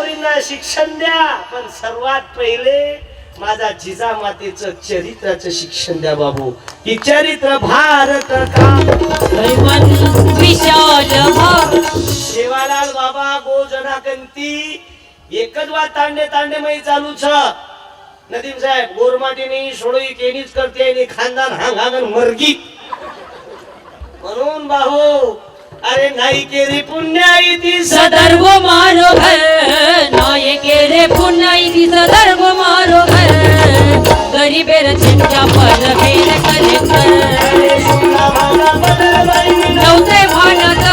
पोरींना शिक्षण द्या, पण सर्वात पहिले माझा जिजामातेचं चरित्राचं शिक्षण द्या बाबू. की चरित्र भारत का विशाल सेवालाल बाबा गो जनाकंती एकच वाद तांडे तांडे मै चालू छ. नदीम साहेब गोरमाटीने सोडोई केनीच करते आणि खानदान हांगागन मर्गी म्हणून बाहू. अरे नाही केली पुण्याई ती सदर्भ मारो घर, नाही केले पुण्याई ती सदर्भ मारो घर. गरीबेर चिंता पर फेर कलेक्टर नव्हते भांडत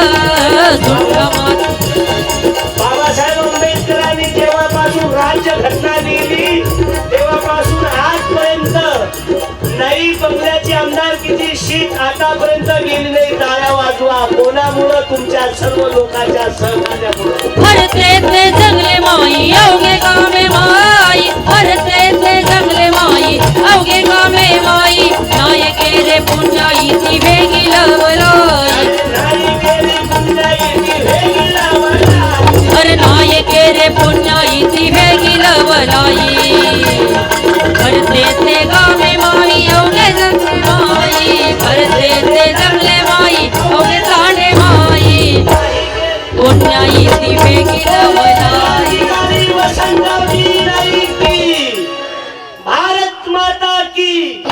बाबासाहेब आंबेडकरांनी जेव्हापासून राज्य घटना लिहिली तेव्हापासून आजपर्यंत नाही बंगल्याची आमदारकीची शीट आतापर्यंत गेली नाही. टाळ्या वाजवा. कोणामुळं? तुमच्या सर्व लोकांच्या सहकार्यामुळे. भरते ते जंगले माई अवघे कामे माई, भरते ते जंगले माई अवघे कामे माई. नाही केले पुण्याई ती वेगी लवलाई, नाही गेली पुण्याई ती वेगी लवलाई. अरे नाही केले पुण्याई ती वेगी लवलाई. भरते ते गामे माई अवघे जंगले माई, भरते ते जंगले माई अवघे तांडे माई. पुण्याई ती वेगी लवलाई. भारत माता की.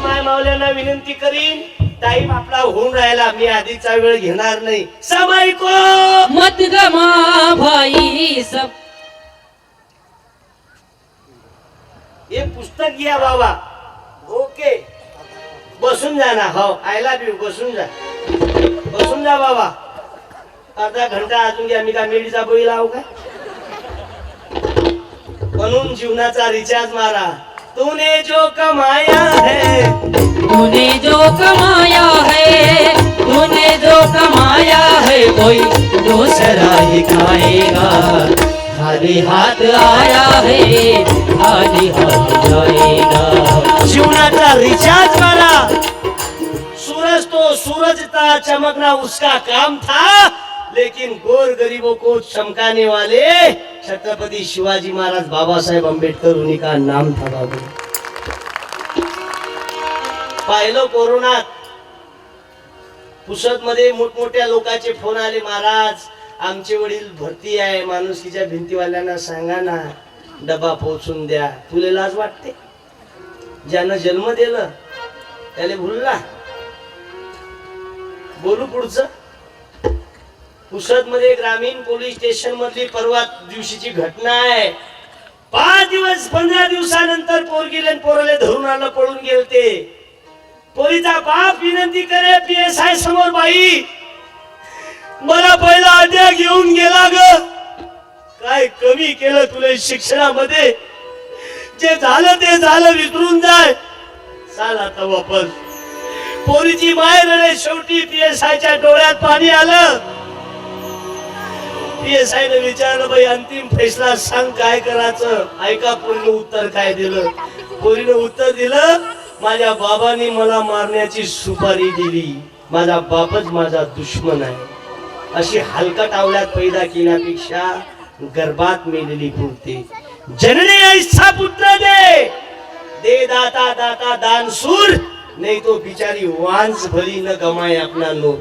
माय मावल्यांना विनंती करीन, टाइम आपला होऊन राहिला, मी आधीचा वेळ घेणार नाही. समायको मत गमा भाई सब. हे पुस्तक घ्या बाबा. ओके बसून जा ना. हो आय लव्ह यू. बसून जा, बसून जा बाबा. अर्धा घंटा अजून घ्या. मी का मेडीचा बळी लावू का? म्हणून जीवनाचा रिचार्ज मारा. तूने जो कमाया है, तूने जो कमाया है, तूने जो कमाया है कोई दूसरा ही खाएगा. खाली हाथ आया है, खाली हाथ जाएगा. जीवनाचा रिचार्ज मारा. सूरज तो सूरज था, चमकना उसका काम था, लेकिन गोर गरीबों को चमकाने वाले छत्रपति शिवाजी महाराज बाबा साहेब आंबेडकर उन्हीं का नाम था बाबू. पाहिलं कोरोनात पुसद मध्ये मोठमोठ्या लोकांचे फोन आले, महाराज आमचे वडील भरती आहे, माणुसकीच्या भिंतीवाल्यांना सांगा ना डबा पोहोचून द्या. तुला लाज वाटते? ज्यानं जन्म दिलं त्याला भुलला. बोलू पुढचं. पुसद मध्ये ग्रामीण पोलीस स्टेशन मधली परवा दिवशीची घटना आहे. 15 दिवसानंतर पोरगीले पोराले धरून आलं, पळून गेलते. पोरीचा बाप विनंती करे PSI समोर, बाई मला पहिला अड्या घेऊन गेला ग. काय कमी केलं तुला शिक्षणामध्ये? जे झालं ते झालं, विसरून जाय. चाल आता वापस. पोरीची माय रडे. शेवटी PSIच्या डोळ्यात पाणी आलं. PSI ने विचारलं, बाई अंतिम फैसला सांग काय करायचं. ऐका पोरीनं उत्तर काय दिलं. पोरीनं उत्तर दिलं, माझ्या बाबांनी मला मारण्याची सुपारी दिली. माझा बापच माझा दुश्मन आहे. अशी हलकट आवल्यात पैदा केल्यापेक्षा गर्भात मेलेली पुरते. जननी ऐसा पुत्र दे, दे दाता दाता दान सूर, नहीं तो बिचारी वांस भली न गमाए अपना नूर.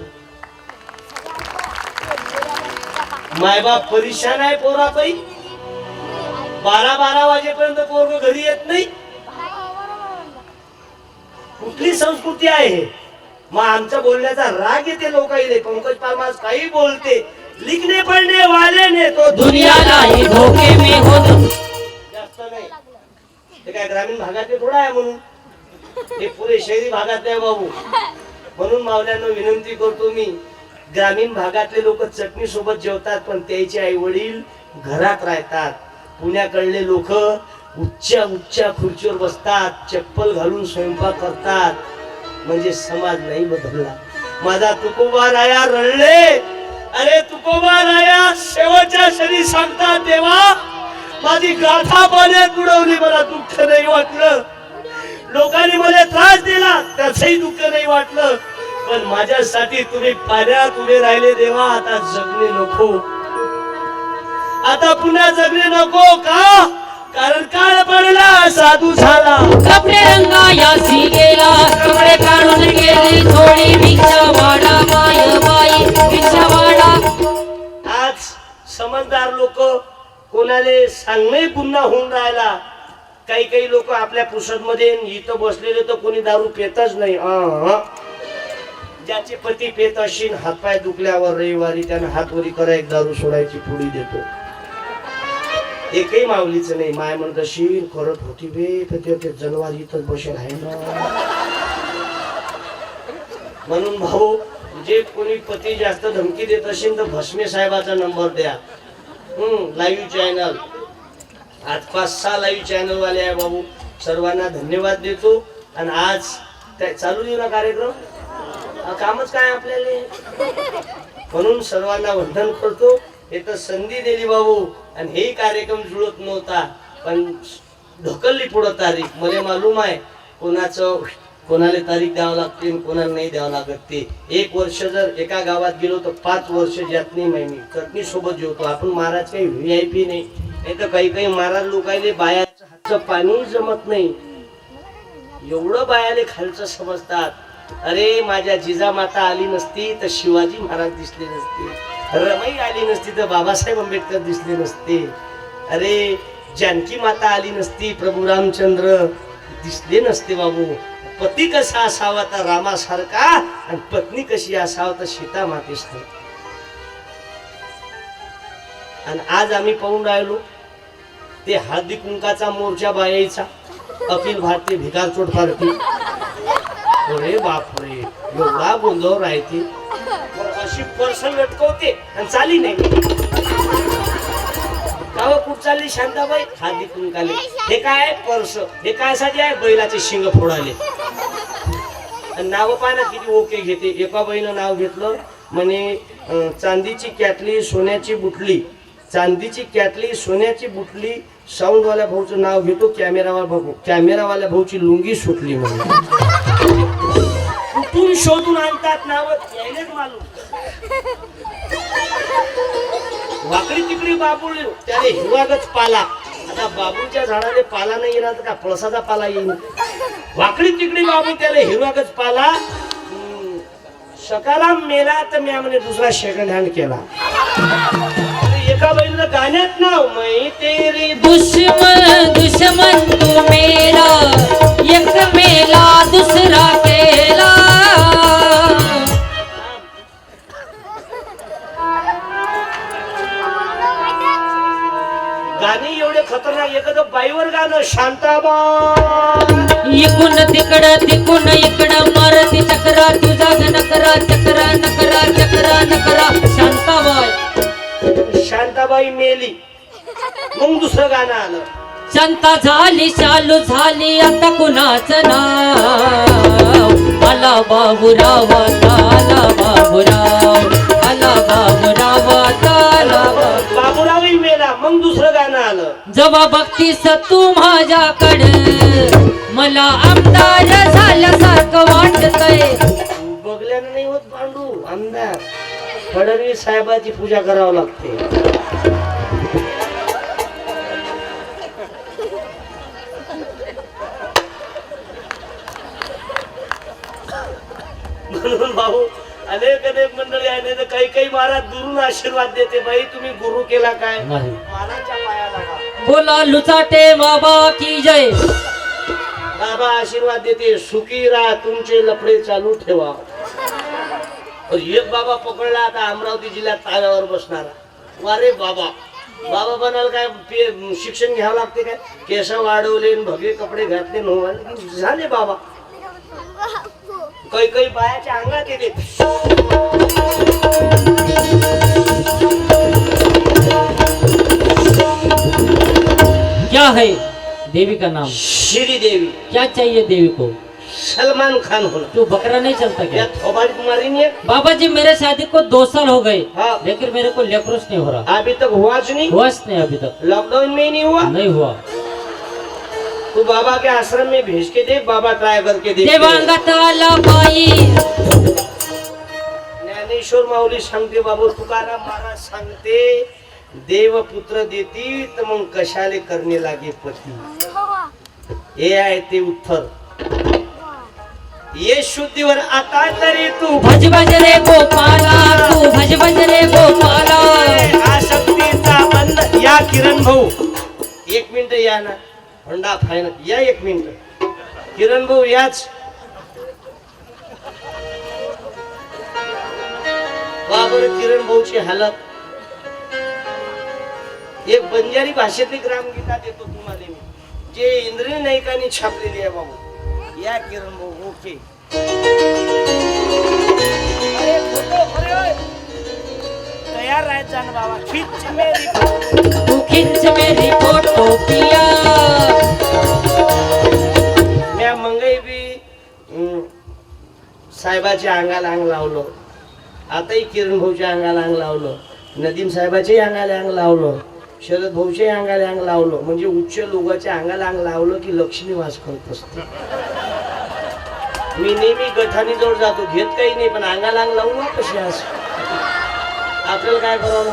माय बाप परेशान आहे पोरा पायी. 12 वाजेपर्यंत पोरग घरी येत नाही. कुठली संस्कृती आहे? मग आमच्या बोलण्याचा राग येते लोकांना. पंकज पारमास काही बोलते, लिखने पढ़ने वाले ने तो दुनिया लाई धोखे में हो. जास्त नाही. ते काय ग्रामीण भागातले थोडा आहे म्हणून, हे पुरे शहरी भागातले आहे बाबू. म्हणून मावल्यांना विनंती करतो मी, ग्रामीण भागातले लोक चटणी सोबत जेवतात, पण त्याचे आई वडील घरात राहतात. पुण्याकडले लोक उच्च खुर्चीवर बसतात, चप्पल घालून स्वयंपाक करतात. म्हणजे समाज नाही बदलला. माझा तुकोबा राया रडले. अरे तुकोबा राया शेवटच्या क्षणी सांगतात, देवा माझी गाथा पाण्यात बुडवली, मला दुःख नाही वाटलं. लोकांनी मला त्रास दिला त्याचंही दुःख नाही वाटलं, पण माझ्यासाठी तुम्ही पाण्यात उभे राहिले देवा. आता जगणे नको. आता पुन्हा जगणे नको का? कारण काळ पडला साधू झाला. कपडे रंगायासी गेला कपडे काढून गेली थोडी भिक्षा वाडा माय बाई भिक्षा वाडा. आज समजदार लोक कोणाले सांगणे पुन्हा होऊन राहिला. काही काही लोक आपल्या पुसद मध्ये इथं बसलेले तर कोणी दारू पेतच नाही. ज्याचे पती पेत असेल हातपाय दुखल्यावर रविवारी त्यानं हातवरी करा एक दारू सोडायची पुडी देतो. एकही माऊलीच नाही. माय म्हणत असेल करत होती बे ते जनवार इथंच बसेल आहे ना. म्हणून भाऊ जे कोणी पती जास्त धमकी देत असेल तर भस्मे साहेबाचा नंबर द्या. लाईव्ह चॅनल आज 5-6 लाईव्ह चॅनल वाले आहे बाबू. सर्वांना धन्यवाद देतो. आणि आज काय चालू देऊ ना कार्यक्रम. कामच काय आपल्याला. म्हणून सर्वांना वंदन करतो. हे तर संधी दिली बाबू. आणि हेही कार्यक्रम जुळत नव्हता पण ढकलली पुढं तारीख. मला मालूम आहे कोणाचं कोणाला तारीख द्यावं लागते कोणाला नाही द्यावं लागत ते. 1 वर्ष जर एका गावात गेलो तर 5 वर्ष जात नाही. मी चटणी सोबत जेवतो. आपण महाराज काही VIP नाही. नाही तर काही काही महाराज लोकांना बायाचं हातचं पाणी जमत नाही. एवढं बायाले खालचं समजतात. अरे माझ्या जिजामाता आली नसती तर शिवाजी महाराज दिसले नसते. रमाई आली नसती तर बाबासाहेब आंबेडकर दिसले नसते. अरे जानकी माता आली नसती प्रभू रामचंद्र दिसले नसते बाबू. पती कसा असावा तर रामासारखा आणि पत्नी कशी असावा तर सीता मातेसारखी. आणि आज आम्ही पाहून राहिलो ते हळदी कुंकाचा मोर्चा बायाचा अखिल भारतीय भिकार चोट पार्टी. अरे बापरे एवढा गोंधळ राहते. अशी पर्सन लटकवते आणि चाली नाही. गाव कुठ चालली शांताबाई हळदी कुंकाले. हे काय पर्स हे काय साठी आहे बैलाचे शिंग फोडाले. नाव पाहा ना किती ओके घेते. एका बाईनं नाव घेतलं म्हणे चांदीची कॅटली सोन्याची बुटली. चांदीची कॅटली सोन्याची बुटली. साऊंडवाल्या भाऊचं नाव घेतो. कॅमेरावाल्या भाऊची लुंगी सुटली म्हणून. कुठून शोधून आणतात नाव यायलाच मालूम. वाकडी तिकडी बाबूळ त्याने हिरवागच पाला. आता बाबूच्या झाडाने पाला नाही येणार तर का पळसाचा पाला येईल. वाकडी तिकडी बाबू त्याला हिरवागच पाला. सकाराम मेला तर मी म्हणे दुसरा सेकंड हँड केला. एका बाईला गाण्यात नाव मै तेरी दुश्मन दुश्मन तू मेरा एक मेला दुसरा केला. गाणी एवढे खतरनाक. एखादं बाईवर गाणं शांताबाई इकून तिकडं तिकून इकडं मारती चक्रा तुझा नकरा चक्रा नकरा चक्रा नकरा. शांताबाई शांताबाई मेली. मग दुसरं गाणं आलं. शांता झाली चालू झाली आता कुणाचं नाव. आला बाबूराव आला बाबूराव आला बाबूराव आला बाबूरावही मेला. मग दुसरं गाणं आलं. जेव्हा बघतीस तू माझ्याकडं मला आमदार झाल्यासारखं वाटतंय. बघल्यानं नाही होत पांडू. आमदार फडणवीस साहेबाची पूजा करावं लागते. म्हणून भाऊ अनेक अनेक मंडळी आहे. नाही तर काही काही महाराज दुरून आशीर्वाद देते. बाई तुम्ही गुरु केला काय महाराजच्या पाया लागा. बोला लुचाटे बाबा की जय. बाबा आशीर्वाद देते. सुखी राहा तुमचे लफडे चालू ठेवा. एक बाबा पकडला आता अमरावती जिल्ह्यात ताव्यावर बसणारा. वारे बाबा बाबा बनाल काय शिक्षण घ्यावं लागते काय. केस वाढवले भगवे कपडे घातले नव्हते झाले बाबा. काही काही बायाच्या अंगात येते. क्या है देवी का नाम. श्री देवी. क्या चाहिए देवी को. सलमान खान होना. तू बकरा नहीं चलता क्या. तुम्हारी नहीं है. बाबा जी मेरे शादी को 2 साल हो गए. हाँ। लेकिन मेरे को लेप्रोस नहीं हो रहा. अभी तक हुआ नहीं. हुआ नहीं अभी तक. लॉकडाउन में ही नहीं हुआ. नहीं हुआ. तू बाबा के आश्रम में भेज के देख. बाबा ट्राई करके देख. देवांगात आला बाई. ज्ञानेश्वर माऊली सांगते. बाबू तुकाराम महाराज सांगते देव पुत्र देती तर मग कशाले करणे लागे पती. हे आहे ते उत्तर. ये शुद्धीवर आता तरी तू भज भज रे गोपाला, तू भज भज रे गोपाला. आसक्तीचा बंध. या किरण भाऊ एक मिनिट या ना. होंडा फायनल या एक मिनिट. किरण भाऊ याच. बाबर किरण भाऊची हालत. एक बंजारी भाषेतली ग्रामगीता देतो तुम्हाला मी, जे इंद्रिय नायकांनी छापलेली आहे बाबू. या किरण भाऊ. ओके. अरे फोटो अरे ओय. तयार राहायचा ना बाबा. खिच मेरी फोटो. तू खिंच मेरी फोटो पिया. म्या मंगई बी साहेबाच्या अंगाला अंग लावलं. आताही किरण भाऊच्या अंगाला अंग लावलं. नदीम साहेबाच्याही अंगाला अंग लावलं. शरद भाऊच्याही अंगाला अंग लावलं. म्हणजे उच्च लोकांच्या अंगाला अंग लावलं की लक्ष्मी वास करत असते. मी नेहमी गठानी जवळ जातो. घेत काही नाही पण अंगाला अंग लावून ना कशी आस. आपल्याला काय करावं.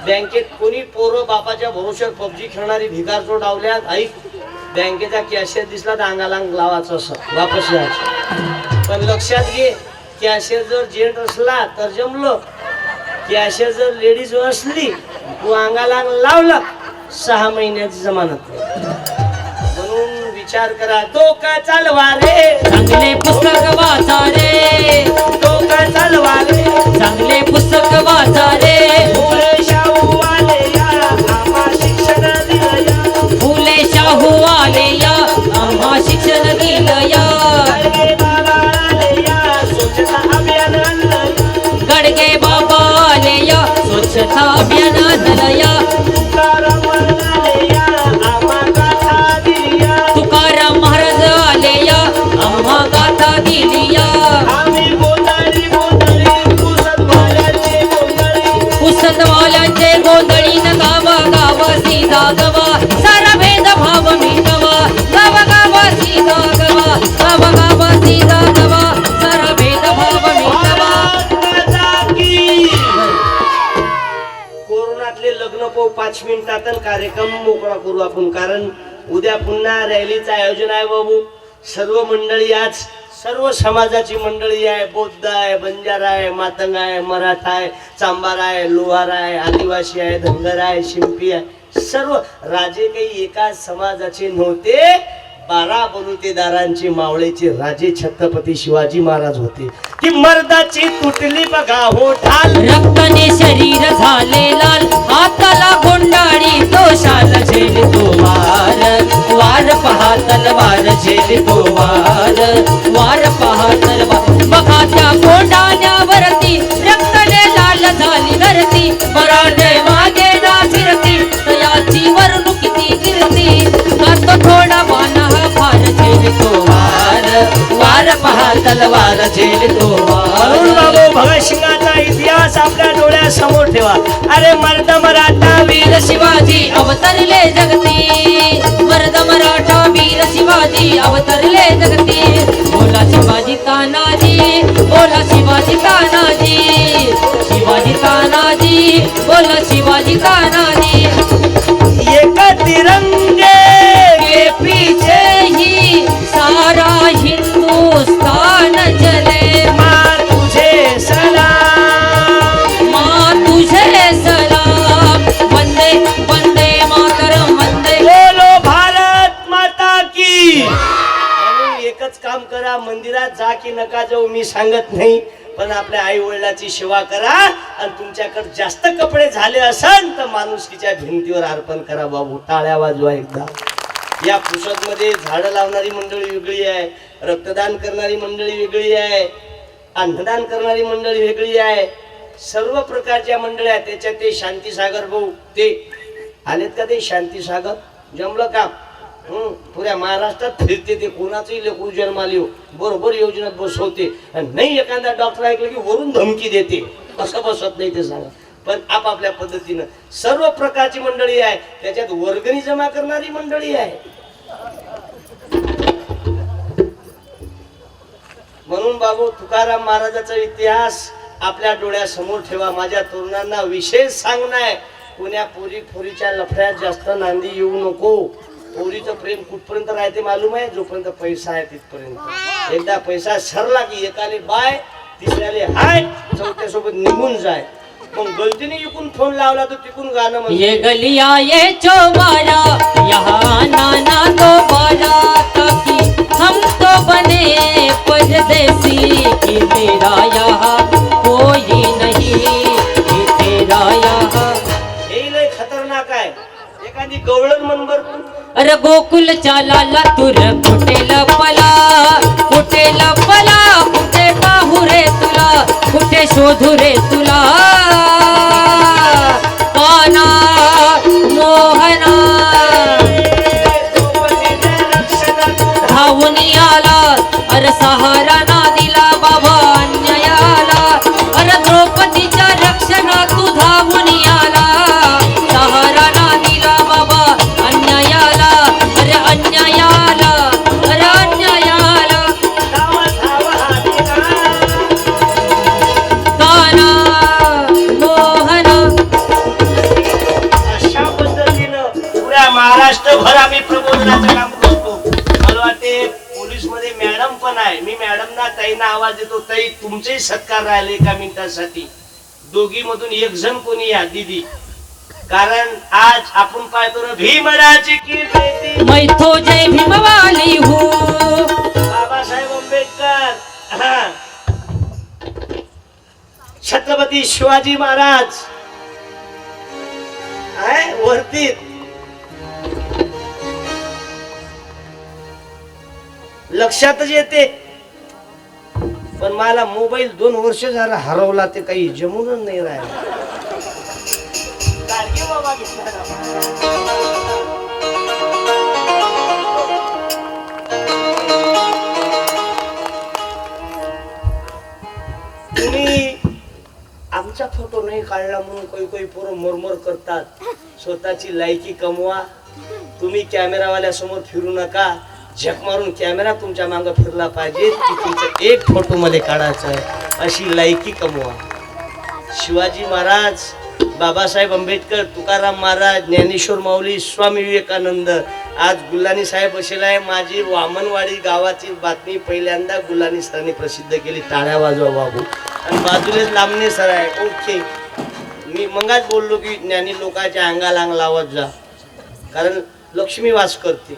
बँकेत कोणी पोरं बापाच्या भरोश्यावर पबजी खेळणारी भिकार चोर डावल्यात. ऐक, बँकेचा कॅशियर दिसला तर अंगाला अंग लावायचं असं वापस यायचं. पण लक्षात घे, कॅशियर जर जेंट असला तर जमलं. कॅशियर जर लेडीज असली तू अंगाला लावला 6 महिन्याची जमानत. म्हणून विचार करा. डोका चालवा रे, चांगले पुस्तक वाचा रे. डोका चालवा रे, चांगले पुस्तक वाचा रे. फुले शाहू आले या, आम्हा शिक्षण दिलं या. फुले शाहू आले या, आम्हा शिक्षण दिलं या. गाडगे बाबा आले या, स्वच्छता अभियान आणलं या. गडगे बाबा आले या, स्वच्छता अभियान आणलं या. तुकाराम आले या, आम्हा गाथा दिली या. तुकाराम महाराज आले या, आम्हा गाथा दिली या. आम्ही गोंधळी गोंधळी कुसतवाल्यांचे गोंधळी. पुसतवाल्यांचे गोंधळी न गावा गावासी जागवा. सारा भेदभाव मिटवा, गावा गावासी जागवा. गावा गावासी जागवा, सारा भेदभाव मिटवा. कोरोनातले लग्न पाहू 5 मिनिटात कार्यक्रम मोकळा करू आपण. कारण उद्या पुन्हा रॅलीचं आयोजन आहे बाबू. सर्व मंडळी आज सर्व समाजाची मंडळी आहे. बौद्ध आहे, बंजारा आहे, मातंग आहे, मराठा आहे, चांबार आहे, लोहार आहे, आदिवासी आहे, धनगर आहे, शिंपी आहे. सर्व राजे काही एकाच समाजाचे नव्हते. 12 बलुतेदारांचे मावळेचे राजे छत्रपती शिवाजी महाराज होते. की मर्दाची तुटली बघा हो ढाल. रक्ताने शरीर झाले लाल, हाताला गुंडाळी तो शाल. झेल तो वार, वार पहा तलवार. झेल तो वार, वार पहा तलवार. बघा त्या कोंडाण्यावरती रक्ताने लाल झाली धरती. मराठे मागे ना फिरती, तयाची वरणू किती गिरती. करतो थोडा वाना फार. झेल तो वार, वार पहा तलवार. झेल तो अरुण वार. बाबू भगत सिंगाचा इतिहास आपल्या डोळ्यासमोर ठेवा. अरे मर्द मराठा वीर शिवाजी अवतरले जगती. मर्द मराठा वीर शिवाजी अवतरले जगती. बोला शिवाजी तानाजी, बोला शिवाजी तानाजी. शिवाजी तानाजी, बोला शिवाजी तानाजी. एक तिरंगे के पीछे ही सारा हिंदुस्तान चले. माँ तुझे सलाम, माँ तुझे सलाम. वंदे वंदे मातरम. वंदे. बोलो भारत माता की. म्हणून एकच काम करा. मंदिरात जा की नका जाऊ मी सांगत नाही, पण आपल्या आई वडिलाची सेवा करा. आणि तुमच्याकडे जास्त कपडे झाले असन तर माणुसकीच्या भिंतीवर अर्पण करा बाबू. टाळ्या वाजवा एकदा. या पुसदमध्ये झाडं लावणारी मंडळी वेगळी आहे, रक्तदान करणारी मंडळी वेगळी आहे, अन्नदान करणारी मंडळी वेगळी आहे. सर्व प्रकारच्या मंडळी आहेत. त्याच्यात ते शांतीसागर भाऊ ते आलेत का. ते शांतीसागर जमलं का. पुऱ्या महाराष्ट्रात फिरते ते. कोणाचंही लेकरू जन्माला येऊ बरोबर योजनेत बसवते. नाही एखादा डॉक्टर ऐकलं की वरून धमकी देते. कसं बसत नाही ते सांगा. पण आपापल्या पद्धतीनं सर्व प्रकारची मंडळी आहे. त्याच्यात वर्गणी जमा करणारी मंडळी आहे. म्हणून बाबू तुकाराम महाराजाचा इतिहास आपल्या डोळ्यासमोर ठेवा. माझ्या तरुणांना विशेष सांगणं आहे. कोण्या पोरीच्या लफड्यात जास्त नांदी येऊ नको. पोरीचं प्रेम कुठपर्यंत राहते मालूम आहे? जोपर्यंत पैसा आहे तिथपर्यंत. एकदा पैसा सरला की एकाले बाय, तिसऱ्याले हाय, चौथ्या सोबत निघून जाय. मग गलतीने इकून फोन लावला तर तिकून गाणं म्हणते. ये गलिया ये चौबारा यहाँ नाना दोबारा ताकि हम तो बने परदेसी कि तेरा यहाँ कोई नहीं कि तेरा यहाँ. हे लय खतरनाक आहे. एखादी गवळण म्हण बर तू. अरे गोकुल चाला लातूर कुठे लपला कुठे पाहू रे तुला कुठे शोधू रे तुला काना मोहना धावून आला. अरे सहारा ना दिला बाबा अन्यायाला. अरे द्रौपदीच्या रक्षणा तू धावून आला. सहारा ना दिला बाबा अन्यायाला. अरे अन्यायाला अरे अन्यायाला काना मोहना. अशा पद्धतीनं पुऱ्या महाराष्ट्रभर आम्ही प्रबोधनाचं काम करतो. मला वाटते पोलीस मध्ये मॅडम पण आहे. मी मॅडमना ताईना आवाज देतो. ताई तुमचे सत्कार राहिले एका मिनिटासाठी. दोघी मधून एक जण कोणी या दीदी. कारण आज आपण पाहतो ना भीमराची की बेटी मैं तो जय भीमवाली हूँ. बाबासाहेब आंबेडकर, हा. छत्रपती शिवाजी महाराज आहे वरती. लक्षातच येते. पण मला मोबाईल 2 वर्ष झाला हरवला. ते काही जमूनच नाही राहिला. गाडगे बाबा घेतला ना. तुम्ही आमचा फोटो नाही काढला म्हणून काही पोरं मरमर करतात. स्वतःची लायकी कमवा. तुम्ही कॅमेरावाल्या समोर फिरू नका. झक मारून कॅमेरा तुमच्या मागं फिरला पाहिजे की तुमचं एक फोटो मध्ये काढायचं आहे. अशी लायकी कमवा. शिवाजी महाराज, बाबासाहेब आंबेडकर, तुकाराम महाराज, ज्ञानेश्वर माऊली, स्वामी विवेकानंद. आज गुल्हाणी साहेब बसेला आहे. माझी वामनवाडी गावाची बातमी पहिल्यांदा गुल्हाणी सरांनी प्रसिद्ध केली. टाळ्या वाजवा बाबू. आणि बाजूलाच लांबणे सर आहे. ओके. मी मंगाच बोललो की ज्ञानी लोकांच्या अंगाला अंग लावत जा. कारण लक्ष्मी वास करते.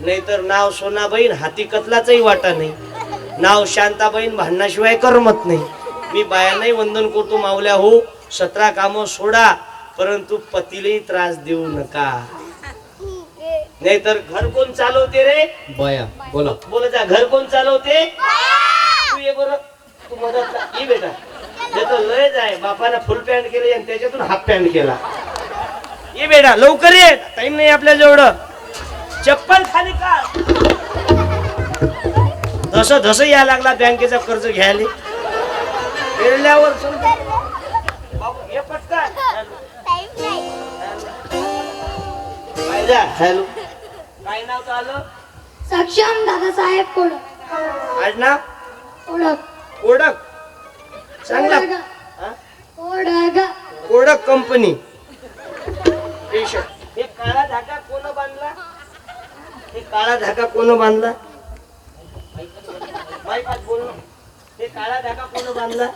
नाहीतर नाव सोनाबाईन हाती कतलाचाही वाटा नाही. नाव शांताबाईन भांडणाशिवाय करमत नाही. मी बायांनाही वंदन करतो. मावल्या हो, 17 कामं सोडा, परंतु पतीलाही त्रास देऊ नका. नाहीतर घर कोण चालवते रे? बया बोला. बोलायचा घर कोण चालवते? तू ये बरं. तू मदत ये बेटा. त्याचं लयच आहे. बापाला फुल पॅन्ट केलं आणि त्याच्यातून हाफ पॅन्ट केला. ये बेटा लवकर ये. टाइम नाही आपल्या जवळ. चप्पल खाली का? धस या लागला बँकेचा कर्ज घ्यायला. पेरल्यावर बाबू हे पटकन. हॅलो. काय नाव तर आलं? सक्षम दादासाहेब कोडक. आज नाव कोडक. कोडक. चांगला. हा? कोडक कंपनी. हे काळा धागा कोण बांधला? हे काळा धागा कोण बांधला? माईपात बोलणं. हे काळा धागा कोण बांधला?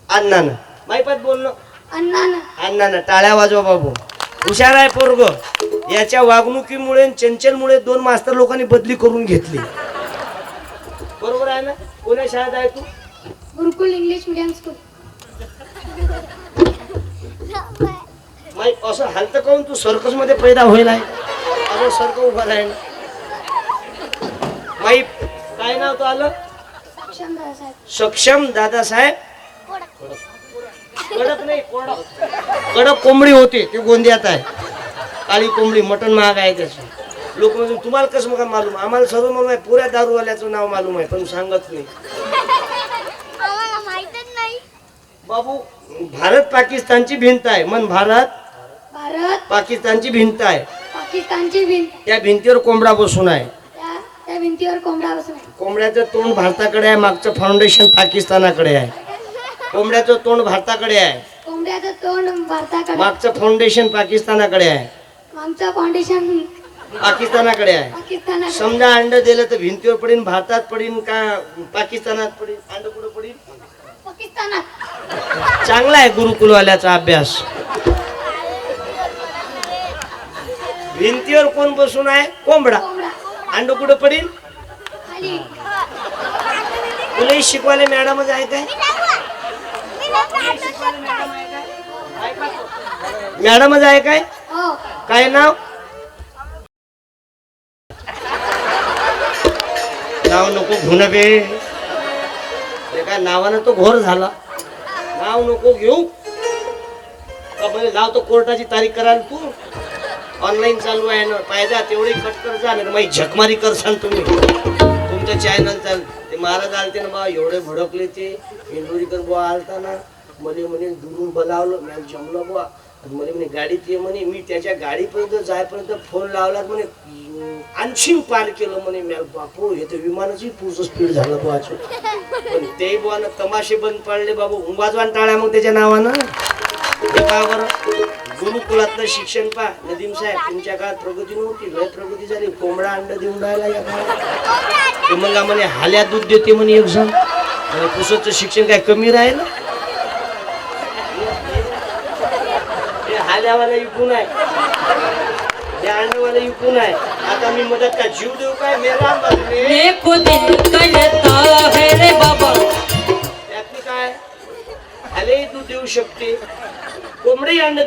अण्णानं. माईपात बोलणं. अण्णानं. टाळ्या वाजवा बाबू. हुशार आहे पोरग. याच्या वागणुकीमुळे आणि चंचलमुळे 2 मास्तर लोकांनी बदली करून घेतली. बरोबर आहे ना? कोण्या शाळेत आहे तू? गुरुकुल इंग्लिश मीडियम स्कूल. माई असं हालत काऊन? तू सर्कस मध्ये पैदा होईल आहे. असं सर्क उभा राहील. माई काय नाव तो आलं? सक्षम दादासाहेब. सक्षम दादासाहेब. कडक नाही कोडक. कडक कोंबडी होती ती गोंदियात आहे. काळी कोंबडी. मटण महाग आहे त्याचं. लोक म्हणजे तुम्हाला कसं मग मालूम? आम्हाला सर्व मालूम आहे. पुऱ्या दारूवाल्याचं नाव मालूम आहे पण सांगत नाही. बाबू भारत पाकिस्तानची भिंत आहे. मन भारत पाकिस्तानची भिंत आहे. पाकिस्तानची भिंत. त्या भिंतीवर कोंबडा बसून आहे. त्या भिंतीवर कोंबडा बसला. कोंबड्याचं तोंड भारताकडे आहे. मागचं फाउंडेशन पाकिस्तानाकडे आहे. कोंबड्याचं तोंड भारताकडे आहे. कोंबड्याचं तोंड भारताकडे, मागचं फाउंडेशन पाकिस्तानाकडे आहे, आमचं फाउंडेशन पाकिस्तानाकडे आहे. पाकिस्तानाकडे. समजा अंड दिलं तर भिंतीवर पडीन, भारतात पडीन का पाकिस्तानात पडीन? अंड कुठं पडीन? पाकिस्तानात. चांगला आहे गुरुकुलवाल्याचा अभ्यास. भिंतीवर कोण बसून आहे? कोंबडा. कोंबडा अंड कुठं पडीन? खाली. तुलाही शिकवायला मॅडमच आहे काय? मॅडमच आहे काय? हो. काय नाव? नाव नको घेऊ बे. ते काय नावानं तो घोर झाला. नाव नको घेऊ का? म्हणजे लावतो कोर्टाची तारीख कराल तू. ऑनलाईन चालू आहे ना, पाहिजे तेवढी कट कर जा, नाही माझी झकमारी करसाल तुम्ही. तुमचं चॅनल चाल. ते महाराज आलते ना बा, एवढे भडकले ते. इंदोरीकर बुवा आलता ना, म्हणे म्हणे दुरून बोलावलं, मी जमलं बुवा. म्हणे म्हणे गाडीत ये म्हणे. मी त्याच्या गाडीपर्यंत जायपर्यंत फोन लावला, म्हणे आणखीन पार केलं म्हणे. मी बापू हे तर विमानाची पूर्ण स्पीड झालं बुवाचं. पण ते बुवानं तमाशे बंद पाडले बाबू. उंबाजवान टाळ्या मग त्याच्या नावानं. हे पहा बरं, गुरुकुलातलं शिक्षण पहा. नदीम साहेब, तुमच्या काळात प्रगती नव्हती, लय प्रगती झाली. कोंबडा अंड देऊन राहिला या काळात. ते मग म्हणे हाल्या दूध देते म्हणे एक जण. म्हणजे पुसचं शिक्षण काय कमी राहिलं? हे हाल्यावाला इकून आहे, हे अंडवाला इकून आहे. आता मी मदत का जीव देऊ काय? मेरा बदले देखो दिल करता है रे बाबा. त्यातली काय? हाले दूध देऊ शकते, कोंबडी अंड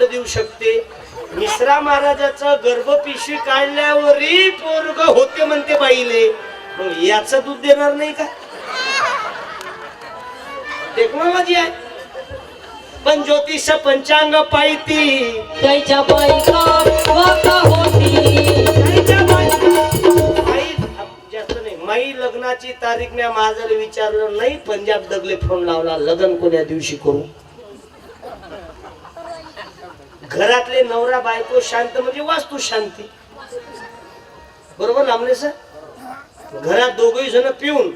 देऊ शकते. मिश्रा महाराजाचं गर्भपिशवी काढल्यावरही पोरग होते म्हणते बाईले. मग याचं दूध देणार नाही का? टेक्नॉलॉजी आहे. पण ज्योतिष पंचांग पाहिती, त्याच्या बायका वाका होती. जास्त नाही. माई लग्नाची तारीख मी माझ्याला विचारलं नाही. पंजाब दगले फोन लावला, लग्न कोण्या दिवशी करू? घरातले नवरा बायको शांत म्हणजे वास्तू शांती. बरोबर लांबले सर? घरात दोघही जण पिऊन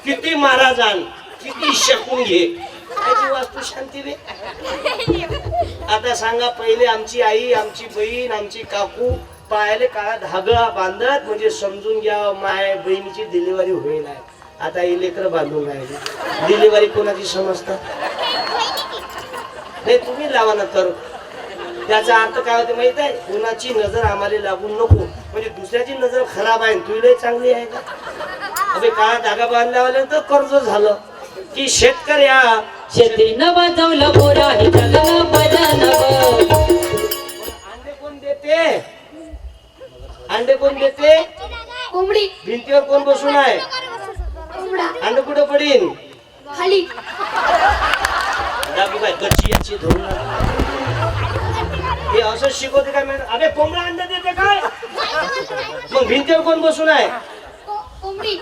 किती महाराज आण, किती शकून घे, त्याची वास्तू शांती रे. आता सांगा, पहिले आमची आई, आमची बहीण, आमची काकू पायाले काळा धागा बांधत म्हणजे समजून घ्या माय बहिणीची डिलिव्हरी होईल आहे. आता ही लेकरं बांधून राहिली. डिलिव्हरी कोणाची समजतात? नाही, तुम्ही लावा ना कर. त्याचा अर्थ काय होते माहित आहे? कोणाची नजर आम्हाला लागून नको. म्हणजे दुसऱ्याची नजर खराब आहे, तुला चांगली आहे का? अबे काळा धागा बांधल्यावर कर्ज झालं की शेतकऱ्या शेतीनं वाजवलं मोरा हे जगन भजन. अंडे कोण देते? अंडे कोण देते? कोंबडी. भिंतीवर कोण बसून आहे? कोंबडा अंड कुठं पडीन? खाली. दाबू काय कच्ची याची धरून हे असं शिकवते काय मॅडम? अबे कोंबडा अंड देते काय? मग भिंतीवर कोण बसून आहे? कोंबडी.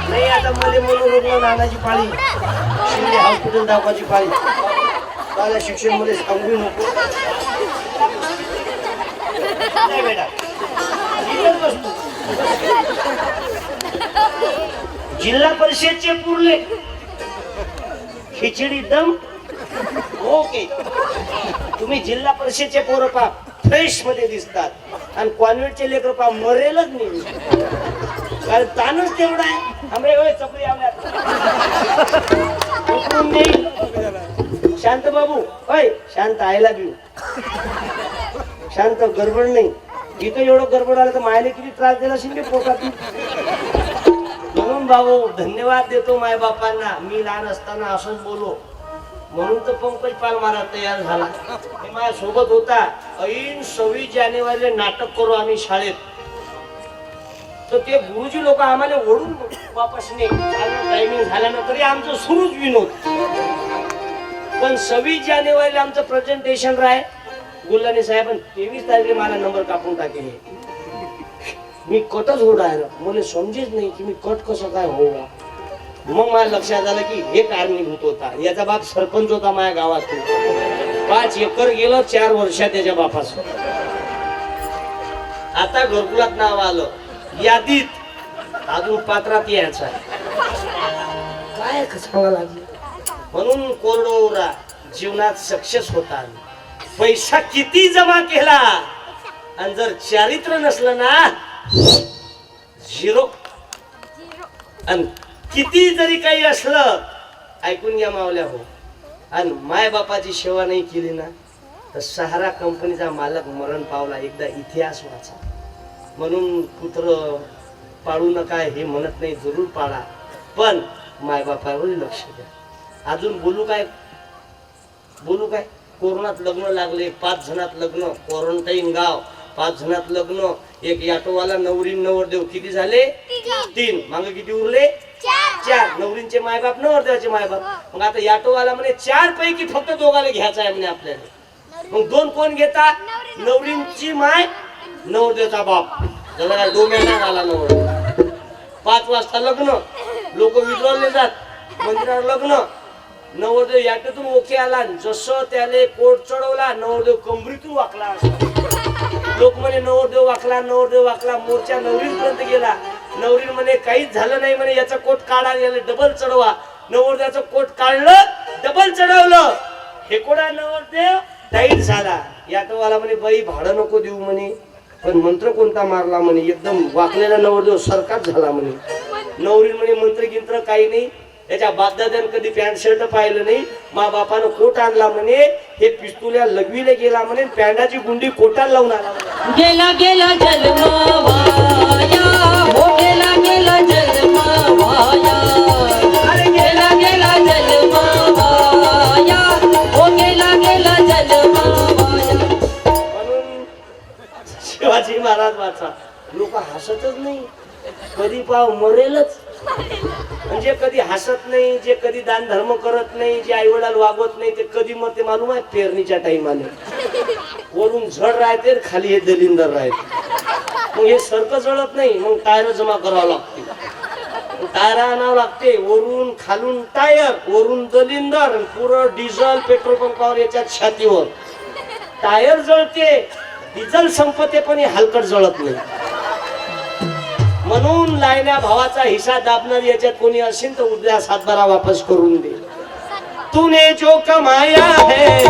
नाही, आता मध्ये मनोरुग्ण आणायची पाळी, शिंदे हॉस्पिटल दाखवायची पाळी. मला शिक्षण मध्ये सांगू नको. नाही बेटा, इथेच बसतो. जिल्हा परिषदचे पुरले खिचडी दम. ओके, तुम्ही जिल्हा परिषदचे पोरं पा फ्रेश मध्ये दिसतात, आणि कॉन्व्हेंटचे लेकर पा मरेलच नाही. कारण ताणच तेवढा आहे. आंबे चपली शांत बाबू, होय शांत, आयला बिऊ शांत, गडबड नाही. इथं एवढं गडबड आलं तर मायने किती त्रास दिला असेल की पोटात. म्हणून भाऊ धन्यवाद देतो माय बापांना. मी लहान असताना असंच बोलो म्हणून तर पंकज पाल महाराज तयार झाला. हे माझ्या सोबत होता. ऐन 26 जानेवारीला नाटक करू आम्ही शाळेत, तर ते गुरुजी लोक आम्हाला ओढून वापस नाही. टायमिंग झाल्यानंतर तरी आमचं सुरूच विनोद. पण 26 जानेवारीला आमचं प्रेझेंटेशन राह. गुल्लाने साहेब 23 तारखेला मला नंबर कापून टाकेल. मी कटच होणार, मला समजेच नाही की मी कट कसं काय हो. मग मला लक्षात आलं की हे कारणीभूत होता. याचा बाप सरपंच होता माझ्या गावात. 5 एकर गेलं 4 वर्षात त्याच्या बापाचं. आता घरकुलात नाव आलं, यादीत अजून पात्रात यायचं आहे. काय सांगा लागलं. म्हणून कोरडोरा जीवनात सक्सेस होता. पैसा किती जमा केला आणि जर चारित्र्य नसलं ना झिरो. आणि किती जरी काही असलं, ऐकून घ्या मावल्या हो, आणि माय बापाची सेवा नाही केली ना तर सहारा कंपनीचा मालक मरण पावला. एकदा इतिहास वाचा. म्हणून पुत्र पाळू नका हे म्हणत नाही, जरूर पाळा, पण मायबापावर लक्ष द्या. अजून बोलू काय? कोरोनात लग्न लागले, 5 जणात लग्न, क्वारंटाईन गाव, 5 जणात लग्न, एक ऑटोवाला नवरी नवरदेव, किती झाले? 3. मागे किती उरले? 4. नवरींचे मायबाप, नवरदेवाचे मायबाप. मग आता ऑटोवाला म्हणे 4 पैकी फक्त दोघाला घ्यायचा आहे म्हणे आपल्याला. मग 2 कोण घेता? नवरींची माय, नवरदेवाचा बाप. त्याला काय 2 महिना आला नवरदेव. 5 वाजता लग्न, लोक विजवले जात, मंदिरात लग्न. नवरदेव याटून ओके आला, जसं त्याने कोट चढवला नवरदेव कमरीतून वाकला. लोक म्हणे नवरदेव वाकला, मोर्चा नवरीपर्यंत गेला. नवरी म्हणे काहीच झालं नाही म्हणे, याचा कोट काढा, याला डबल चढवा. नवरदेवाचं कोट काढलं, डबल चढवलं. हे कोणा नवरदेव टाईट झाला. याटोवाला म्हणे बाई भाडं नको देऊ म्हणे, पण मंत्र कोणता मारला म्हणे, एकदम वाकलेला नवरदेव सरकार झाला म्हणे. नवरी म्हणे मंत्र गिंत्र काही नाही, त्याच्या बापदाद्यानं कधी पॅन्ट शर्ट पाहिलं नाही, मा बापानं कोट आणला म्हणे, हे पिस्तुल्या लघवीला गेला म्हणे, पॅन्टाची गुंडी कोटाला लावून आला म्हणे. गेला जन्म वाया, हो गेला जन्म वाया. अरे गेला जन्म वाया, हो गेला जन्म वाया. म्हणून शिवाजी महाराज वाचा, लोक हसतच नाही, कधी पाव मरेलच. म्हणजे कधी हसत नाही, जे कधी दान धर्म करत नाही, जे आई वडिलांना वागवत नाही, ते कधी मरते मालूम आहे? पेरणीच्या टाइमाले वरून झड राहते, खाली हे दलिंदर राहते. मग हे सरक जळत नाही, मग टायर जमा करावं लागते, टायर आणावं लागते, वरून खालून टायर, वरून दलिंदर, पुरं डिझेल पेट्रोल पंपावर याच्यात छातीवर टायर जळते, डिझेल संपते, पण हे हलकट जळत नाही. म्हणून लायण्या भावाचा हिस्सा दाबणार याच्यात कोणी असेल तर उद्या 7-12 वापस करून दे. तूने जो कमाया है,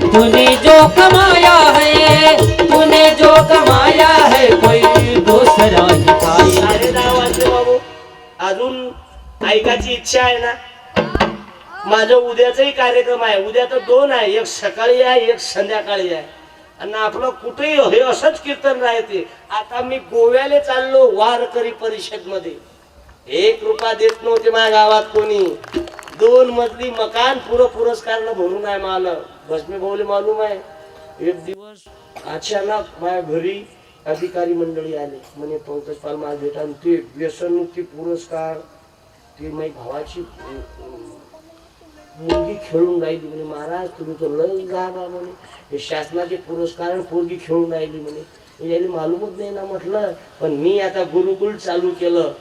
तूने जो कमाया है, तूने जो कमाया है, कोई दूसरा ही पाए. 10:30 वाजले बाबू. अजून ऐकायची इच्छा आहे ना? माझं उद्याचाही कार्यक्रम आहे. उद्या तर 2 आहे, एक सकाळी आहे, एक संध्याकाळी आहे. आणि आपलं कुठेही हे असंच कीर्तन राहते. आता मी गोव्याला चाललो वारकरी परिषद मध्ये. 1 रुपया देत नव्हते माझ्या गावात कोणी. 2 मजली मकान पुरस्कार भरून आहे मला. भस्मे भाऊले मालूम आहे. एक दिवस अचानक माझ्या घरी अधिकारी मंडळी आले, म्हणे पंकज पाल माझ्या भेटा, ते व्यसनमुक्ती पुरस्कार, ते माझी भावाची मुलगी खेळून राहिली म्हणे. महाराज तुम्ही तर लय गाभा म्हणे, हे शासनाचे पुरस्कार पोरगी खेळून राहिली म्हणे. याला मालूमच नाही ना म्हटलं. पण मी आता गुरुकुल चालू केलं.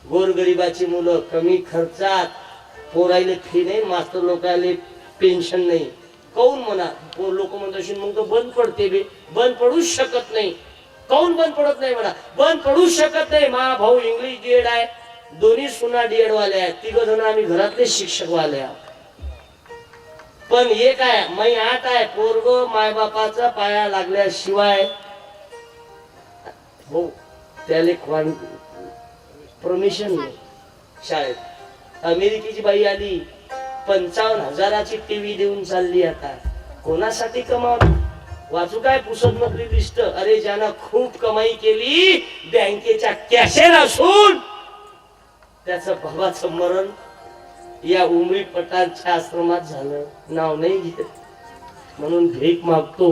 गोरगरिबाची मुलं कमी खर्चात, पोरायले फी नाही, मास्तर लोकायले पेन्शन नाही. काऊन म्हणा, लोक म्हणत असेल मग तर बंद पडते बे. बंद पडूच शकत नाही. काऊन बंद पडत नाही म्हणा? बंद पडूच शकत नाही. मा भाऊ इंग्लिश डीएड आहे, दोन्ही सुना डीएड वाले आहेत, 3 जण आम्ही घरातले शिक्षक वाले आहोत. पण एक आहे, मै 8 आहे, पोरग मायबापाचा पाया लागल्याशिवाय हो त्याले परमिशन नाही शाळेत. अमेरिकेची बाई आली, 55,000ची टीव्ही देऊन चालली. आता कोणासाठी कमावत? वाचू काय पुसत नोकरी लिस्ट. अरे ज्यानं खूप कमाई केली, बँकेच्या कॅशर असून त्याचं भावाचं मरण या उमरी पटांच्या आश्रमात झालं, नाव नाही घेत. म्हणून भीक मागतो